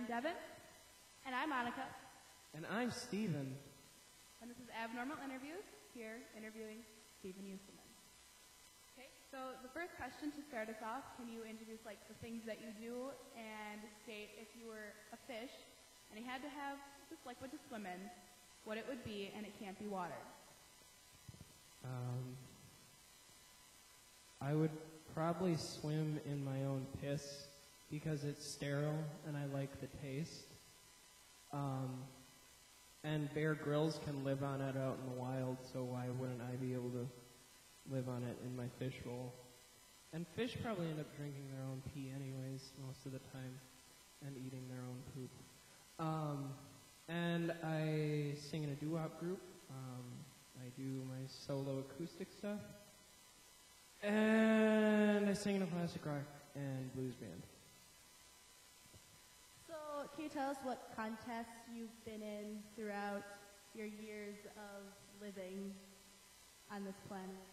Devin. And I'm Monica. And I'm Steven. And this is Abnormal Interviews, here interviewing Steven Uselman. Okay, so the first question to start us off, can you introduce like the things that you do and state if you were a fish and you had to have this liquid to swim in, what it would be, and it can't be water? I would probably swim in my own piss because it's sterile and I like the taste. And Bear Grylls can live on it out in the wild, so why wouldn't I be able to live on it in my fish bowl? And fish probably end up drinking their own pee anyways most of the time and eating their own poop. And I sing in a doo-wop group. I do my solo acoustic stuff. And I sing in a classic rock and blues band. So, can you tell us what contests you've been in throughout your years of living on this planet?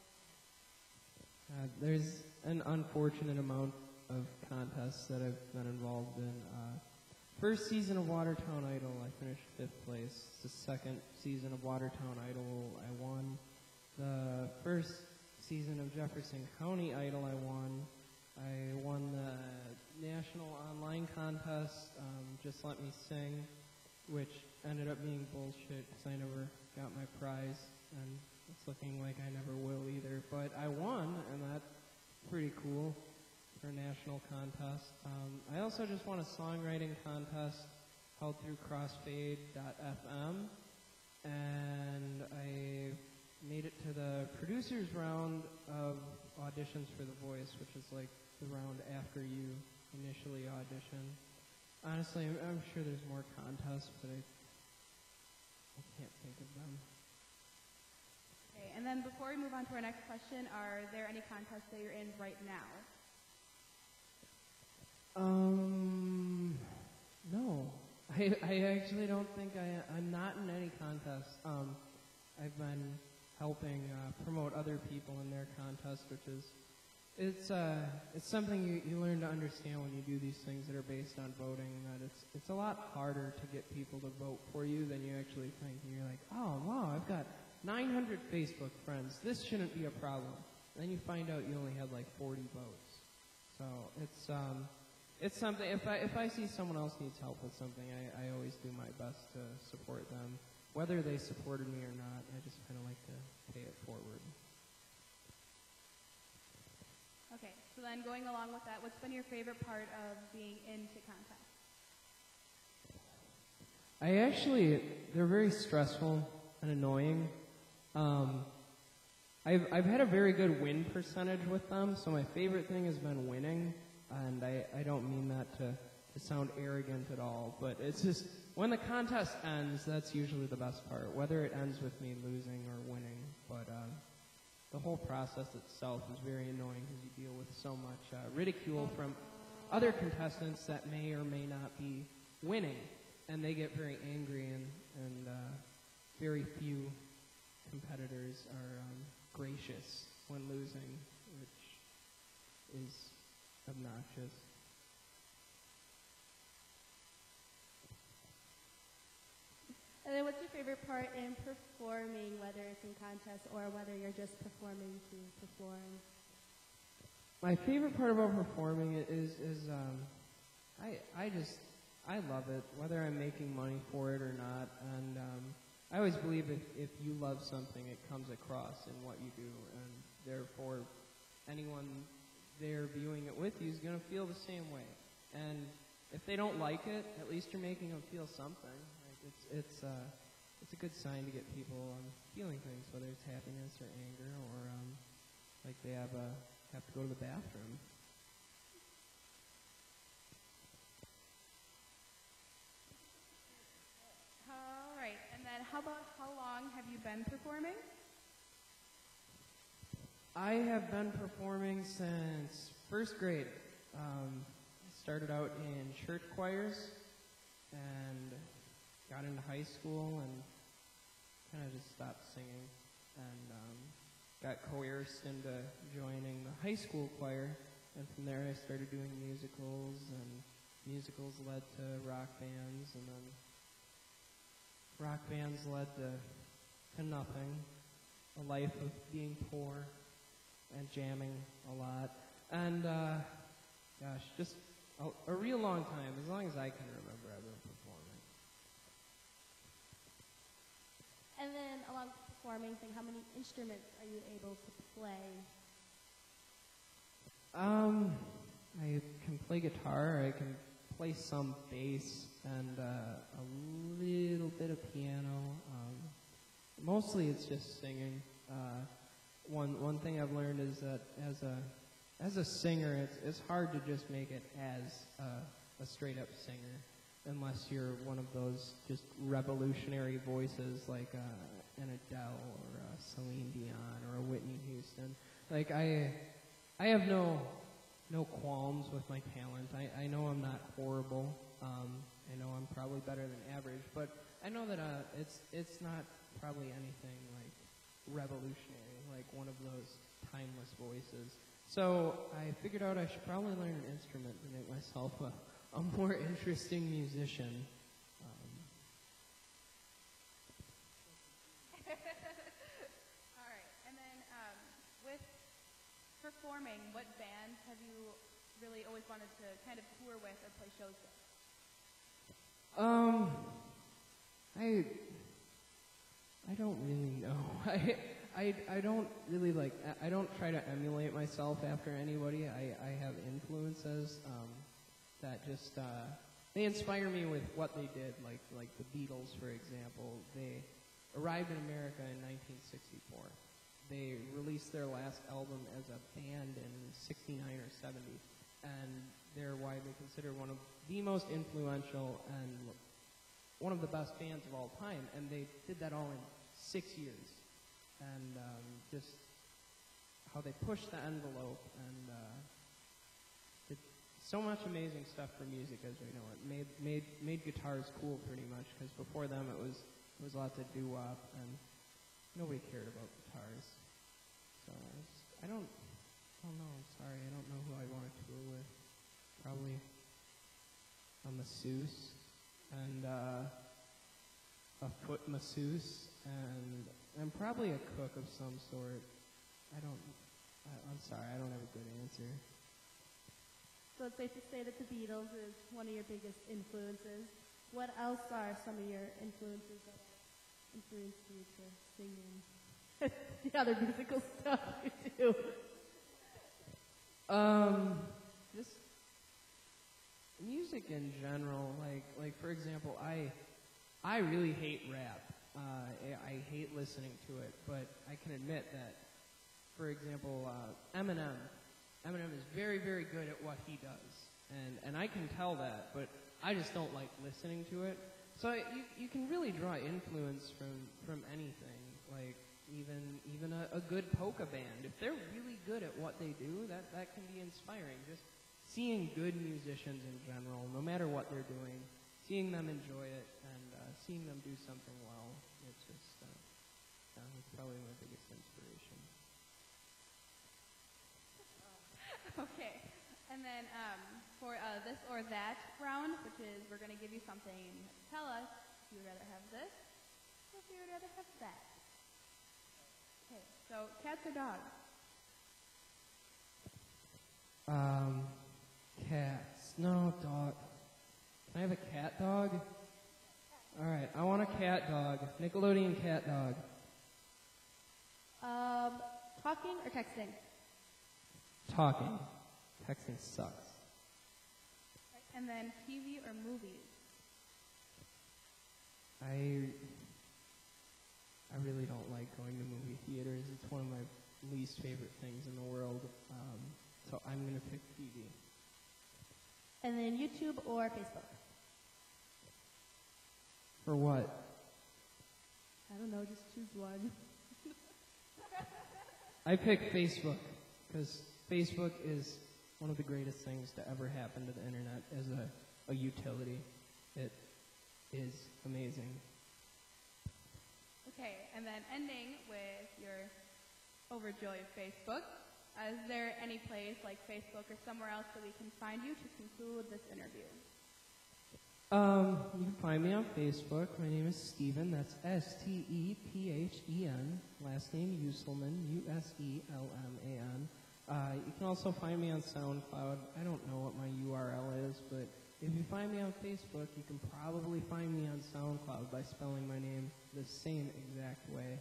There's an unfortunate amount of contests that I've been involved in. First season of Watertown Idol, I finished 5th place. The second season of Watertown Idol, I won. The first season of Jefferson County Idol, I won. I won the national online contest, Just Let Me Sing, which ended up being bullshit because I never got my prize, and it's looking like I never will either. But I won, and that's pretty cool for a national contest. I also just won a songwriting contest held through crossfade.fm, and I made it to the producers round of auditions for The Voice, which is like the round after you initially audition. Honestly, I'm sure there's more contests, but I can't think of them. Okay, and then before we move on to our next question, are there any contests that you're in right now? No. I actually don't think I'm not in any contests. I've been helping promote other people in their contest, which is it's something you learn to understand when you do these things that are based on voting. That it's a lot harder to get people to vote for you than you actually think. And you're like, oh wow, I've got 900 Facebook friends. This shouldn't be a problem. And then you find out you only had like 40 votes. So it's something. If I see someone else needs help with something, I always do my best to support them. Whether they supported me or not, I just kind of like to pay it forward. Okay, so then going along with that, what's been your favorite part of being into contests? They're very stressful and annoying. I've had a very good win percentage with them, so my favorite thing has been winning, and I don't mean that to sound arrogant at all, but it's just, when the contest ends, that's usually the best part, whether it ends with me losing or winning. But the whole process itself is very annoying because you deal with so much ridicule from other contestants that may or may not be winning, and they get very angry, and very few competitors are gracious when losing, which is obnoxious. And then what's your favorite part in performing, whether it's in contests or whether you're just performing to perform? My favorite part about performing is I love it, whether I'm making money for it or not. And I always believe if you love something, it comes across in what you do, and therefore anyone there viewing it with you is going to feel the same way. And if they don't like it, at least you're making them feel something. It's a good sign to get people feeling things, whether it's happiness or anger, or like they have to go to the bathroom. All right, and then how long have you been performing? I have been performing since 1st grade. I started out in church choirs and got into high school and kind of just stopped singing, and got coerced into joining the high school choir, and from there I started doing musicals and musicals led to rock bands, and then rock bands led to nothing, a life of being poor and jamming a lot, and gosh, just a real long time, as long as I can remember, I've been performing. And then along with the performing thing, how many instruments are you able to play? I can play guitar, I can play some bass, and a little bit of piano. Mostly it's just singing. One thing I've learned is that as a singer, it's hard to just make it as a straight up singer, unless you're one of those just revolutionary voices like an Adele or a Celine Dion or a Whitney Houston. Like I have no qualms with my talent. I know I'm not horrible. I know I'm probably better than average, but I know that it's not probably anything like revolutionary, like one of those timeless voices. So I figured out I should probably learn an instrument to make myself a more interesting musician. All right, and then with performing, what bands have you really always wanted to kind of tour with or play shows with? I don't really know. I don't really like. I don't try to emulate myself after anybody. I have influences that just they inspire me with what they did. Like the Beatles, for example. They arrived in America in 1964. They released their last album as a band in '69 or '70, and they're widely considered one of the most influential and one of the best bands of all time. And they did that all in 6 years. And just how they pushed the envelope and did so much amazing stuff for music as we know it. Made guitars cool pretty much, because before them it was lots of doo-wop and nobody cared about guitars. So I don't know. I'm sorry, I don't know who I want to tour with. Probably a masseuse and a foot masseuse and probably a cook of some sort. I'm sorry, I don't have a good answer. So it's safe to say that the Beatles is one of your biggest influences. What else are some of your influences that influence you to singing? The other musical stuff you do. Just music in general. Like for example, I really hate rap. I hate listening to it, but I can admit that, for example, Eminem is very, very good at what he does, and I can tell that, but I just don't like listening to it. So you can really draw influence from anything, like even a good polka band. If they're really good at what they do, that can be inspiring. Just seeing good musicians in general, no matter what they're doing, seeing them enjoy it and seeing them do something well, it's just it's probably my biggest inspiration. Okay, and then for this or that round, which is we're going to give you something. Tell us if you would rather have this or if you would rather have that. Okay, so cats or dogs? Cats. No, dog. Can I have a cat dog? All right, I want a cat dog. Nickelodeon cat dog. Talking or texting? Talking. Texting sucks. And then TV or movies? I really don't like going to movie theaters. It's one of my least favorite things in the world. So I'm going to pick TV. And then YouTube or Facebook? For what? I don't know, just choose one. I pick Facebook because Facebook is one of the greatest things to ever happen to the internet as a utility. It is amazing. Okay, and then ending with your overjoy of Facebook. Is there any place like Facebook or somewhere else that we can find you to conclude this interview? You can find me on Facebook. My name is Steven. That's Stephen. Last name Uselman, Uselman. You can also find me on SoundCloud. I don't know what my URL is, but if you find me on Facebook, you can probably find me on SoundCloud by spelling my name the same exact way.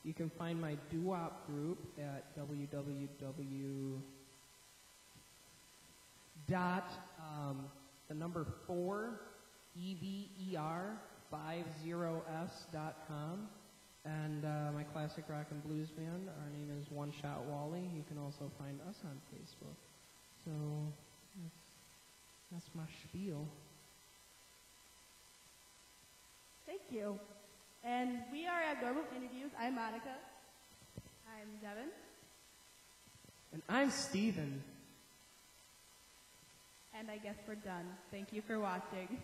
You can find my doo-wop group at www.4EVER50s.com. And my classic rock and blues band, our name is One Shot Wally. You can also find us on Facebook. So that's my spiel. Thank you. And we are at Normal Interviews. I'm Monica. I'm Devin. And I'm Steven. And I guess we're done. Thank you for watching.